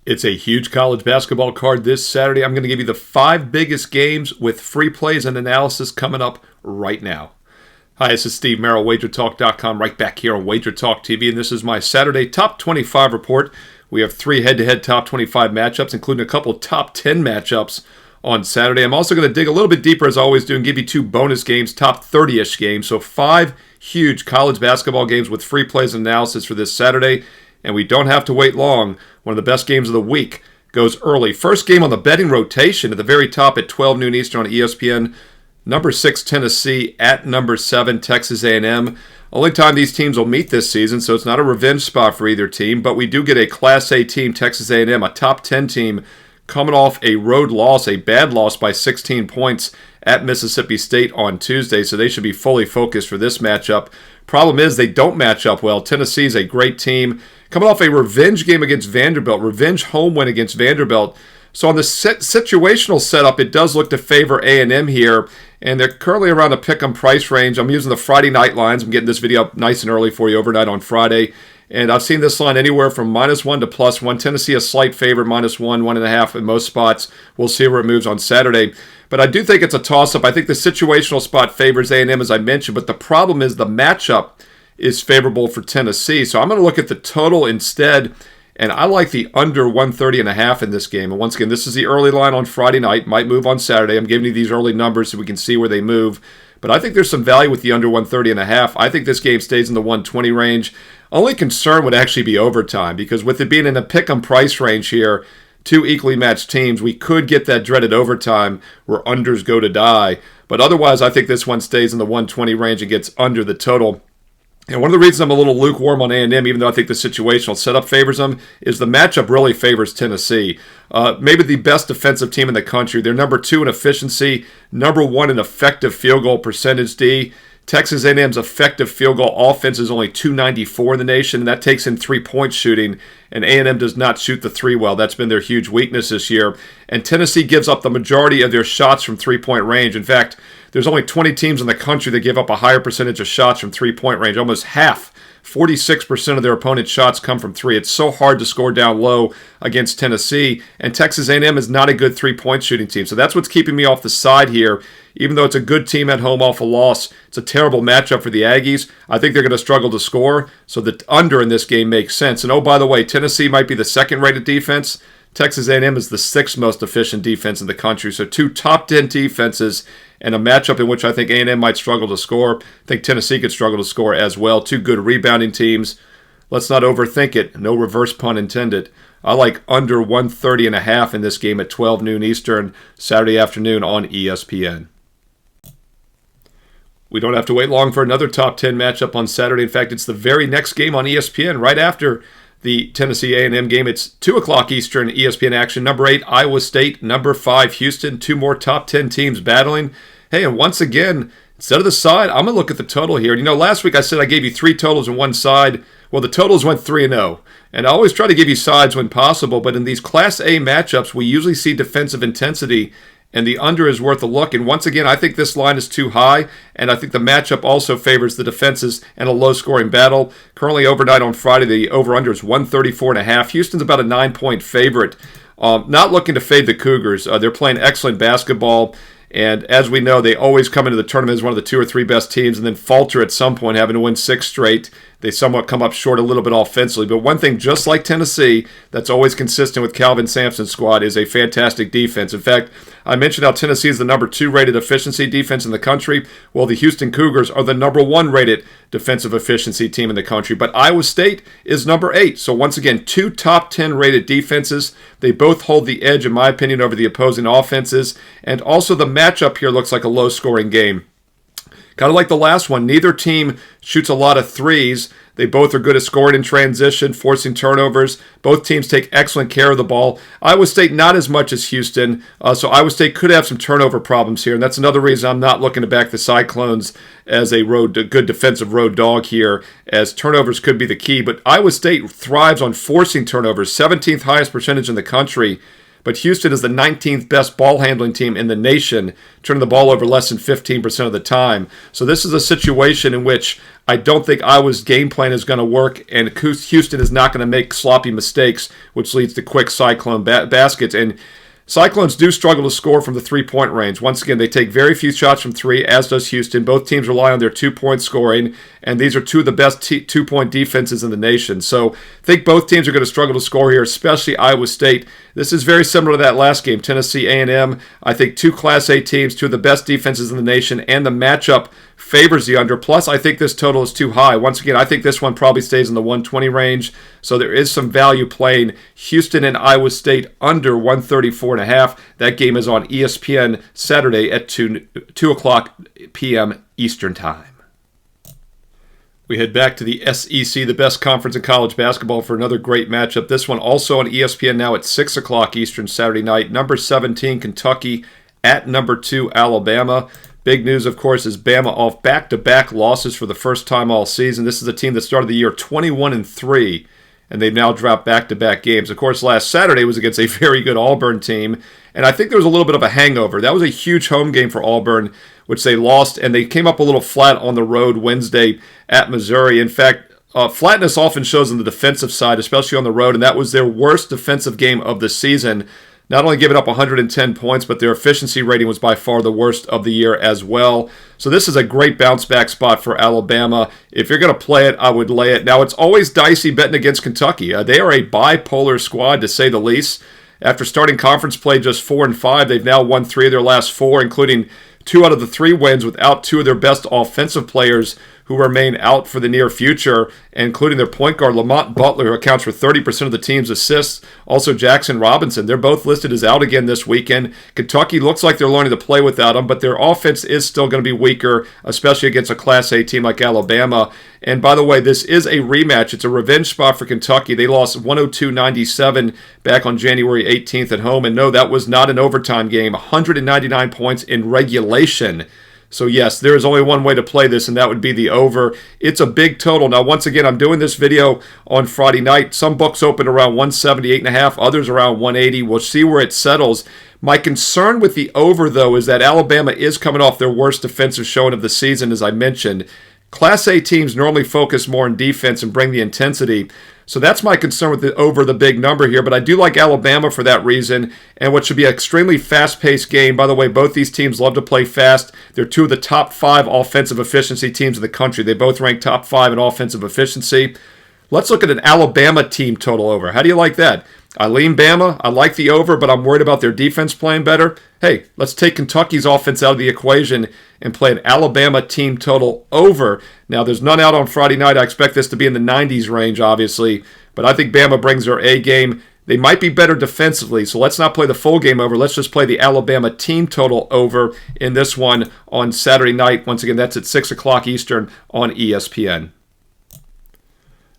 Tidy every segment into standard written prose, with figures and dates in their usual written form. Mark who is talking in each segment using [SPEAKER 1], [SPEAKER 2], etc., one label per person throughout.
[SPEAKER 1] It's a huge college basketball card this Saturday. I'm going to give you the 5 biggest games with free plays and analysis coming up right now. Hi, this is Steve Merril, WagerTalk.com, right back here on WagerTalk TV, and this is my Saturday Top 25 report. We have 3 head-to-head Top 25 matchups, including a couple Top 10 matchups on Saturday. I'm also going to dig a little bit deeper, as I always do, and give you 2 bonus games, top 30-ish games. So 5 huge college basketball games with free plays and analysis for this Saturday, and we don't have to wait long. One of the best games of the week goes early. First game on the betting rotation at the very top at 12 noon Eastern on ESPN. Number 6 Tennessee at number 7 Texas A&M. Only time these teams will meet this season, so it's not a revenge spot for either team. But we do get a Class A team, Texas A&M, a top 10 team, coming off a road loss, a bad loss by 16 points at Mississippi State on Tuesday. So they should be fully focused for this matchup. Problem is they don't match up well. Tennessee is a great team, coming off a revenge game against Vanderbilt, revenge home win against Vanderbilt. So on the situational setup, it does look to favor A&M here, and they're currently around a pick-em price range. I'm using the Friday night lines. I'm getting this video up nice and early for you overnight on Friday, and I've seen this line anywhere from -1 to +1. Tennessee a slight favorite, -1, 1.5 in most spots. We'll see where it moves on Saturday. But I do think it's a toss-up. I think the situational spot favors A&M, as I mentioned, but the problem is the matchup is favorable for Tennessee. So I'm going to look at the total instead, and I like the under 130.5 in this game. And once again, this is the early line on Friday night. Might move on Saturday. I'm giving you these early numbers so we can see where they move. But I think there's some value with the under 130.5. I think this game stays in the 120 range. Only concern would actually be overtime, because with it being in a pick-em price range here, 2 equally matched teams, we could get that dreaded overtime where unders go to die. But otherwise, I think this one stays in the 120 range and gets under the total. And one of the reasons I'm a little lukewarm on A&M, even though I think the situational setup favors them, is the matchup really favors Tennessee. Maybe the best defensive team in the country. They're number 2 in efficiency, number 1 in effective field goal percentage D. Texas A&M's effective field goal offense is only .294 in the nation, and that takes in 3-point shooting, and A&M does not shoot the 3 well. That's been their huge weakness this year. And Tennessee gives up the majority of their shots from 3-point range. In fact, there's only 20 teams in the country that give up a higher percentage of shots from 3-point range, almost half. 46% of their opponent's shots come from 3. It's so hard to score down low against Tennessee, and Texas A&M is not a good 3-point shooting team. So that's what's keeping me off the side here. Even though it's a good team at home off a loss, it's a terrible matchup for the Aggies. I think they're going to struggle to score, so the under in this game makes sense. And oh, by the way, Tennessee might be the second-rated defense. Texas A&M is the 6th most efficient defense in the country. So 2 top 10 defenses and a matchup in which I think A&M might struggle to score. I think Tennessee could struggle to score as well. 2 good rebounding teams. Let's not overthink it. No reverse pun intended. I like under 130.5 in this game at 12 noon Eastern, Saturday afternoon on ESPN. We don't have to wait long for another top 10 matchup on Saturday. In fact, it's the very next game on ESPN right after the Tennessee A&M game. It's 2 o'clock Eastern ESPN action. Number 8, Iowa State. Number 5, Houston. 2 more top 10 teams battling. Hey, and once again, instead of the side, I'm going to look at the total here. You know, last week I said I gave you 3 totals and 1 side. Well, the totals went 3-0. And I always try to give you sides when possible, but in these Class A matchups, we usually see defensive intensity, and the under is worth a look. And once again, I think this line is too high, and I think the matchup also favors the defenses and a low-scoring battle. Currently, overnight on Friday, the over-under is 134.5. Houston's about a 9-point favorite. Not looking to fade the Cougars. They're playing excellent basketball, and as we know, they always come into the tournament as one of the 2 or 3 best teams and then falter at some point, having to win 6 straight. They somewhat come up short a little bit offensively. But one thing, just like Tennessee, that's always consistent with Calvin Sampson's squad is a fantastic defense. In fact, I mentioned how Tennessee is the number 2 rated efficiency defense in the country. Well, the Houston Cougars are the number 1 rated defensive efficiency team in the country. But Iowa State is number 8. So once again, 2 top 10 rated defenses. They both hold the edge, in my opinion, over the opposing offenses. And also the matchup here looks like a low-scoring game. Kind of like the last one, neither team shoots a lot of threes. They both are good at scoring in transition, forcing turnovers. Both teams take excellent care of the ball. Iowa State not as much as Houston, so Iowa State could have some turnover problems here, and that's another reason I'm not looking to back the Cyclones as a good defensive road dog here, as turnovers could be the key. But Iowa State thrives on forcing turnovers, 17th highest percentage in the country. but Houston is the 19th best ball handling team in the nation, turning the ball over less than 15% of the time. So this is a situation in which I don't think Iowa's game plan is going to work, and Houston is not going to make sloppy mistakes, which leads to quick Cyclone baskets. And Cyclones do struggle to score from the three-point range. Once again, they take very few shots from three, as does Houston. Both teams rely on their two-point scoring, and these are two of the best two-point defenses in the nation. So I think both teams are going to struggle to score here, especially Iowa State. This is very similar to that last game, Tennessee A&M. I think two Class A teams, two of the best defenses in the nation, and the matchup favors the under. Plus, I think this total is too high. Once again, I think this one probably stays in the 120 range. So there is some value playing Houston and Iowa State under 134.5. That game is on ESPN Saturday at 2 o'clock p.m. Eastern Time. We head back to the SEC, the best conference in college basketball, for another great matchup. This one also on ESPN now at 6 o'clock Eastern Saturday night. Number 17, Kentucky at number 2, Alabama. Big news, of course, is Bama off back-to-back losses for the first time all season. This is a team that started the year 21-3, and they've now dropped back-to-back games. Of course, last Saturday was against a very good Auburn team, and I think there was a little bit of a hangover. That was a huge home game for Auburn, which they lost, and they came up a little flat on the road Wednesday at Missouri. In fact, flatness often shows on the defensive side, especially on the road, and that was their worst defensive game of the season. Not only giving up 110 points, but their efficiency rating was by far the worst of the year as well. So this is a great bounce-back spot for Alabama. If you're going to play it, I would lay it. Now, it's always dicey betting against Kentucky. They are a bipolar squad, to say the least. After starting conference play just 4-5, they've now won 3 of their last 4, including 2 out of the 3 wins without 2 of their best offensive players who remain out for the near future, including their point guard, Lamont Butler, who accounts for 30% of the team's assists. Also, Jackson Robinson. They're both listed as out again this weekend. Kentucky looks like they're learning to play without them, but their offense is still going to be weaker, especially against a Class A team like Alabama. And by the way, this is a rematch. It's a revenge spot for Kentucky. They lost 102-97 back on January 18th at home. And no, that was not an overtime game. 199 points in regulation. So yes, there is only one way to play this, and that would be the over. It's a big total. Now, once again, I'm doing this video on Friday night. Some books open around 178.5, others around 180. We'll see where it settles. My concern with the over, though, is that Alabama is coming off their worst defensive showing of the season, as I mentioned. Class A teams normally focus more on defense and bring the intensity. So that's my concern with the over the big number here, but I do like Alabama for that reason, and what should be an extremely fast-paced game. By the way, both these teams love to play fast. They're 2 of the top 5 offensive efficiency teams in the country. They both rank top 5 in offensive efficiency. Let's look at an Alabama team total over. How do you like that? I lean Bama. I like the over, but I'm worried about their defense playing better. Hey, let's take Kentucky's offense out of the equation and play an Alabama team total over. Now, there's none out on Friday night. I expect this to be in the 90s range, obviously, but I think Bama brings their A game. They might be better defensively, so let's not play the full game over. Let's just play the Alabama team total over in this one on Saturday night. Once again, that's at 6 o'clock Eastern on ESPN.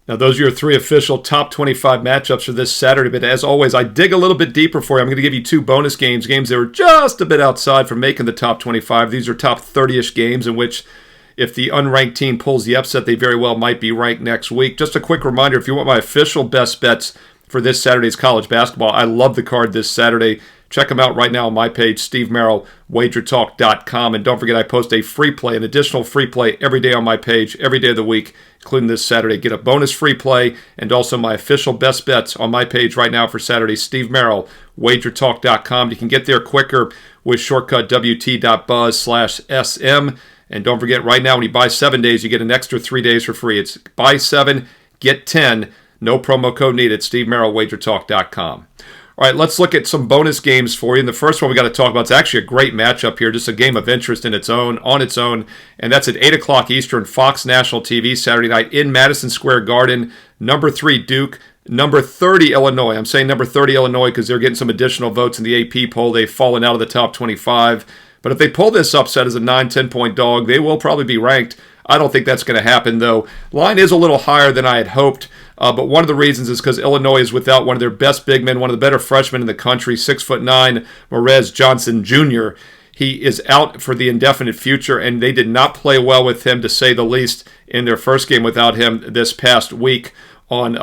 [SPEAKER 1] Now, those are your 3 official top 25 matchups for this Saturday. But as always, I dig a little bit deeper for you. I'm going to give you 2 bonus games that are just a bit outside from making the top 25. These are top 30-ish games in which, if the unranked team pulls the upset, they very well might be ranked next week. Just a quick reminder, if you want my official best bets for this Saturday's college basketball, I love the card this Saturday. Check them out right now on my page, Steve Merril, WagerTalk.com. And don't forget, I post a free play, an additional free play every day on my page, every day of the week, including this Saturday. Get a bonus free play and also my official best bets on my page right now for Saturday, Steve Merril, WagerTalk.com. You can get there quicker with shortcut wt.buzz/SM. And don't forget, right now, when you buy 7 days, you get an extra 3 days for free. It's buy 7, get 10. No promo code needed. Steve Merril, WagerTalk.com. All right, let's look at some bonus games for you. And the first one we got to talk about, it's actually a great matchup here, just a game of interest on its own, and that's at 8 o'clock Eastern, Fox National TV, Saturday night in Madison Square Garden. Number 3, Duke. Number 30, Illinois. I'm saying number 30, Illinois, because they're getting some additional votes in the AP poll. They've fallen out of the top 25. But if they pull this upset as a 9-10 point dog, they will probably be ranked. I don't think that's going to happen, though. Line is a little higher than I had hoped. But one of the reasons is because Illinois is without one of their best big men, one of the better freshmen in the country, 6'9", Morez Johnson Jr. He is out for the indefinite future, and they did not play well with him, to say the least, in their first game without him this past week. on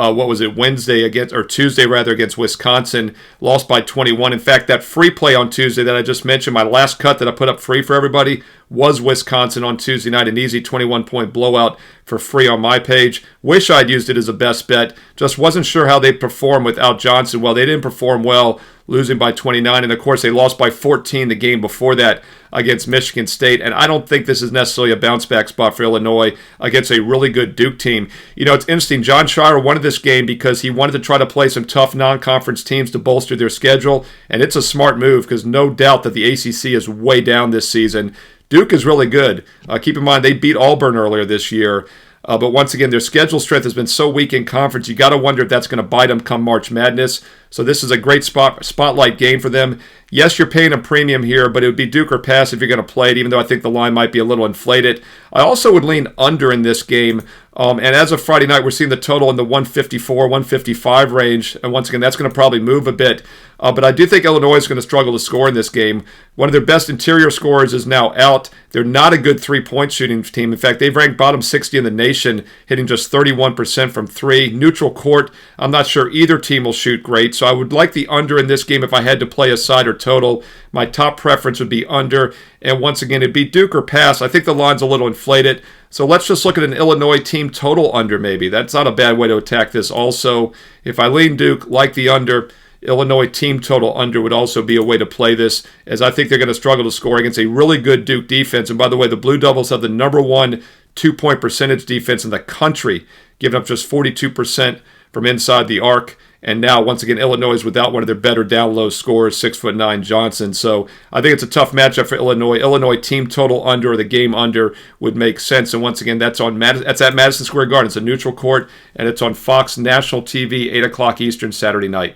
[SPEAKER 1] Wednesday against, or Tuesday rather, against Wisconsin, lost by 21. In fact, that free play on Tuesday that I just mentioned, my last cut that I put up free for everybody, was Wisconsin on Tuesday night, an easy 21-point blowout for free on my page. Wish I'd used it as a best bet. Just wasn't sure how they'd perform without Johnson. Well, they didn't perform well, losing by 29, and of course they lost by 14 the game before that against Michigan State, and I don't think this is necessarily a bounce-back spot for Illinois against a really good Duke team. You know, it's interesting, John Shire wanted this game because he wanted to try to play some tough non-conference teams to bolster their schedule, and it's a smart move because no doubt that the ACC is way down this season. Duke is really good. Keep in mind, they beat Auburn earlier this year. But once again, their schedule strength has been so weak in conference, you got to wonder if that's going to bite them come March Madness. So this is a great spotlight game for them. Yes, you're paying a premium here, but it would be Duke or pass if you're going to play it, even though I think the line might be a little inflated. I also would lean under in this game. And as of Friday night, we're seeing the total in the 154, 155 range. And once again, that's going to probably move a bit. But I do think Illinois is going to struggle to score in this game. One of their best interior scorers is now out. They're not a good three-point shooting team. In fact, they've ranked bottom 60 in the nation, hitting just 31% from three. Neutral court, I'm not sure either team will shoot great. So I would like the under in this game if I had to play a side or total. My top preference would be under. And once again, it'd be Duke or pass. I think the line's a little inflated. So let's just look at an Illinois team total under maybe. That's not a bad way to attack this also. If I lean Duke, like the under, Illinois team total under would also be a way to play this, as I think they're going to struggle to score against a really good Duke defense. And by the way, the Blue Devils have the number one two-point percentage defense in the country, giving up just 42% from inside the arc. And now, once again, Illinois is without one of their better down-low scorers, 6'9" Johnson. So I think it's a tough matchup for Illinois. Illinois team total under or the game under would make sense. And once again, that's at Madison Square Garden. It's a neutral court, and it's on Fox National TV, 8 o'clock Eastern, Saturday night.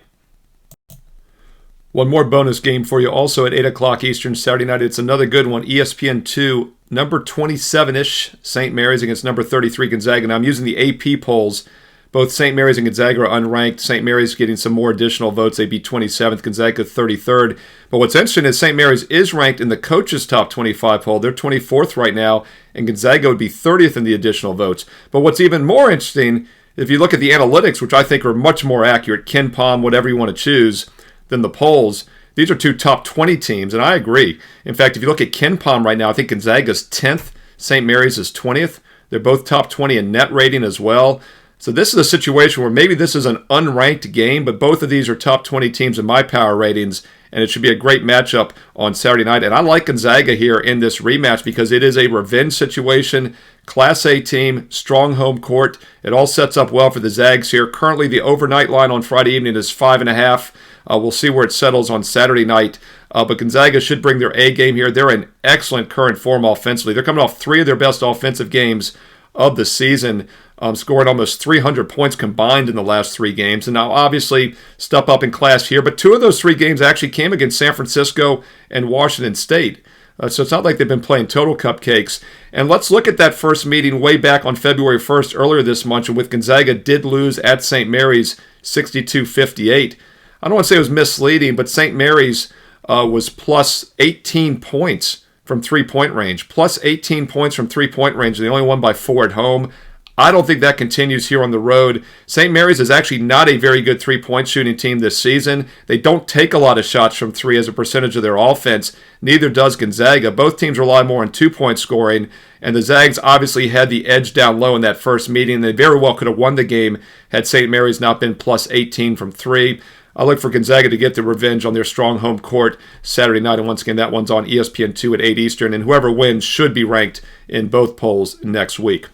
[SPEAKER 1] One more bonus game for you also at 8 o'clock Eastern, Saturday night. It's another good one, ESPN 2, number 27-ish, St. Mary's against number 33, Gonzaga. Now, I'm using the AP polls. Both St. Mary's and Gonzaga are unranked. St. Mary's getting some more additional votes. They beat 27th, Gonzaga 33rd. But what's interesting is St. Mary's is ranked in the coaches' top 25 poll. They're 24th right now, and Gonzaga would be 30th in the additional votes. But what's even more interesting, if you look at the analytics, which I think are much more accurate, Ken Pom, whatever you want to choose, than the polls, these are two top 20 teams, and I agree. In fact, if you look at Ken Pom right now, I think Gonzaga's 10th, St. Mary's is 20th. They're both top 20 in net rating as well. So this is a situation where maybe this is an unranked game, but both of these are top 20 teams in my power ratings, and it should be a great matchup on Saturday night. And I like Gonzaga here in this rematch because it is a revenge situation. Class A team, strong home court. It all sets up well for the Zags here. Currently, the overnight line on Friday evening is 5.5. We'll see where it settles on Saturday night. But Gonzaga should bring their A game here. They're in excellent current form offensively. They're coming off 3 of their best offensive games of the season, scoring almost 300 points combined in the last 3 games. And now, obviously, step up in class here. But 2 of those 3 games actually came against San Francisco and Washington State. So it's not like they've been playing total cupcakes. And let's look at that first meeting way back on February 1st, earlier this month, with Gonzaga did lose at St. Mary's 62-58. I don't want to say it was misleading, but St. Mary's was plus 18 points from three-point range. Plus 18 points from three-point range. They only won by 4 at home. I don't think that continues here on the road. St. Mary's is actually not a very good three-point shooting team this season. They don't take a lot of shots from 3 as a percentage of their offense. Neither does Gonzaga. Both teams rely more on 2-point scoring, and the Zags obviously had the edge down low in that first meeting. They very well could have won the game had St. Mary's not been plus 18 from 3. I look for Gonzaga to get the revenge on their strong home court Saturday night. And once again, that one's on ESPN 2 at 8 Eastern. And whoever wins should be ranked in both polls next week.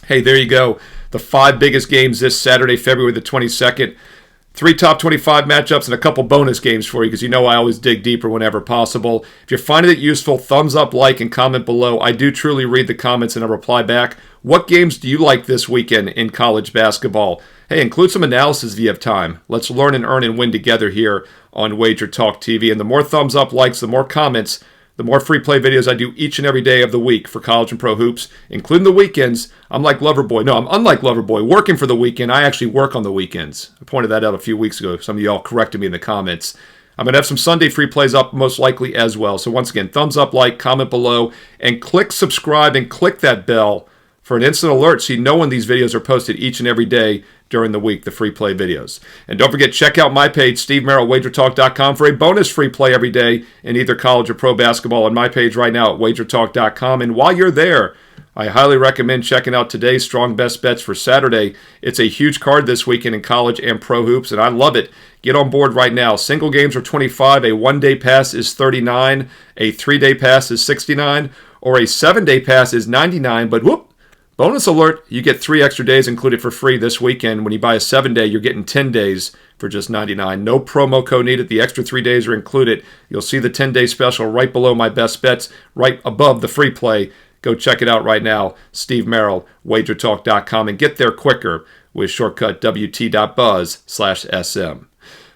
[SPEAKER 1] Hey, there you go. The 5 biggest games this Saturday, February the 22nd. 3 top 25 matchups and a couple bonus games for you because you know I always dig deeper whenever possible. If you're finding it useful, thumbs up, like, and comment below. I do truly read the comments and I reply back. What games do you like this weekend in college basketball? Hey, include some analysis if you have time. Let's learn and earn and win together here on WagerTalk TV. And the more thumbs up, likes, the more comments, the more free play videos I do each and every day of the week for college and pro hoops, including the weekends. I'm like Loverboy. No, I'm unlike Loverboy. Working for the weekend, I actually work on the weekends. I pointed that out a few weeks ago. Some of y'all corrected me in the comments. I'm going to have some Sunday free plays up most likely as well. So once again, thumbs up, like, comment below, and click subscribe and click that bell for an instant alert so you know when these videos are posted each and every day during the week, the free play videos. And don't forget, check out my page, Steve Merril, WagerTalk.com, for a bonus free play every day in either college or pro basketball on my page right now at WagerTalk.com. And while you're there, I highly recommend checking out today's Strong Best Bets for Saturday. It's a huge card this weekend in college and pro hoops, and I love it. Get on board right now. Single games are $25, a one-day pass is $39, a three-day pass is $69, or a seven-day pass is $99, but whoop! Bonus alert, you get 3 extra days included for free this weekend. When you buy a 7-day, you're getting 10 days for just $99. No promo code needed. The extra 3 days are included. You'll see the 10-day special right below my best bets, right above the free play. Go check it out right now. Steve Merril, WagerTalk.com, and get there quicker with shortcut wt.buzz/SM.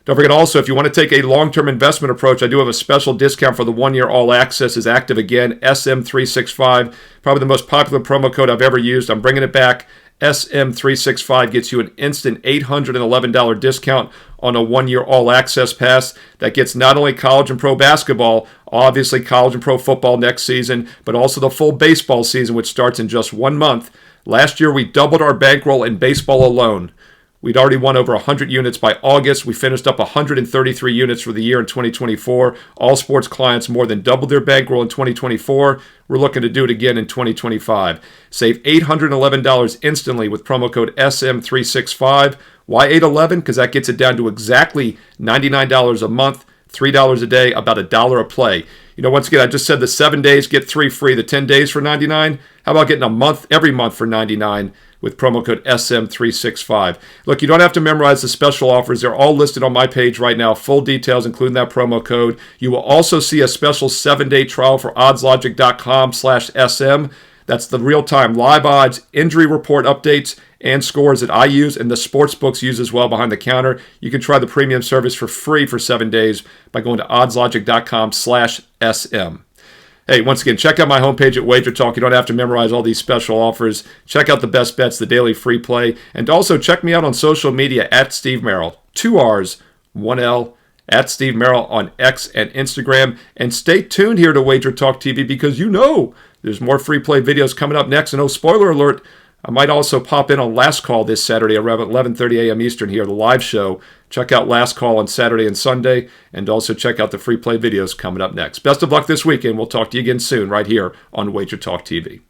[SPEAKER 1] Don't forget also, if you want to take a long-term investment approach, I do have a special discount for the 1-year All Access is active again, SM365, probably the most popular promo code I've ever used. I'm bringing it back. SM365 gets you an instant $811 discount on a 1-year All Access pass. That gets not only college and pro basketball, obviously college and pro football next season, but also the full baseball season, which starts in just 1 month. Last year, we doubled our bankroll in baseball alone. We'd already won over 100 units by August. We finished up 133 units for the year in 2024. All sports clients more than doubled their bankroll in 2024. We're looking to do it again in 2025. Save $811 instantly with promo code SM365. Why 811? Because that gets it down to exactly $99 a month, $3 a day, about $1 a play. You know, once again, I just said the 7 days get 3 free, the 10 days for $99. How about getting a month, every month for $99 with promo code SM365? Look, you don't have to memorize the special offers. They're all listed on my page right now, full details, including that promo code. You will also see a special 7-day trial for oddslogic.com/SM. That's the real-time live odds, injury report updates, and scores that I use and the sports books use as well behind the counter. You can try the premium service for free for 7 days by going to oddslogic.com/SM. Hey, once again, check out my homepage at WagerTalk. You don't have to memorize all these special offers. Check out the best bets, the daily free play, and also check me out on social media at Steve Merril. 2 R's, 1 L, at Steve Merril on X and Instagram. And stay tuned here to WagerTalk TV because you know there's more free play videos coming up next. And oh, spoiler alert, I might also pop in on Last Call this Saturday around 11:30 a.m. Eastern here, the live show. Check out Last Call on Saturday and Sunday, and also check out the free play videos coming up next. Best of luck this weekend. We'll talk to you again soon right here on WagerTalk TV.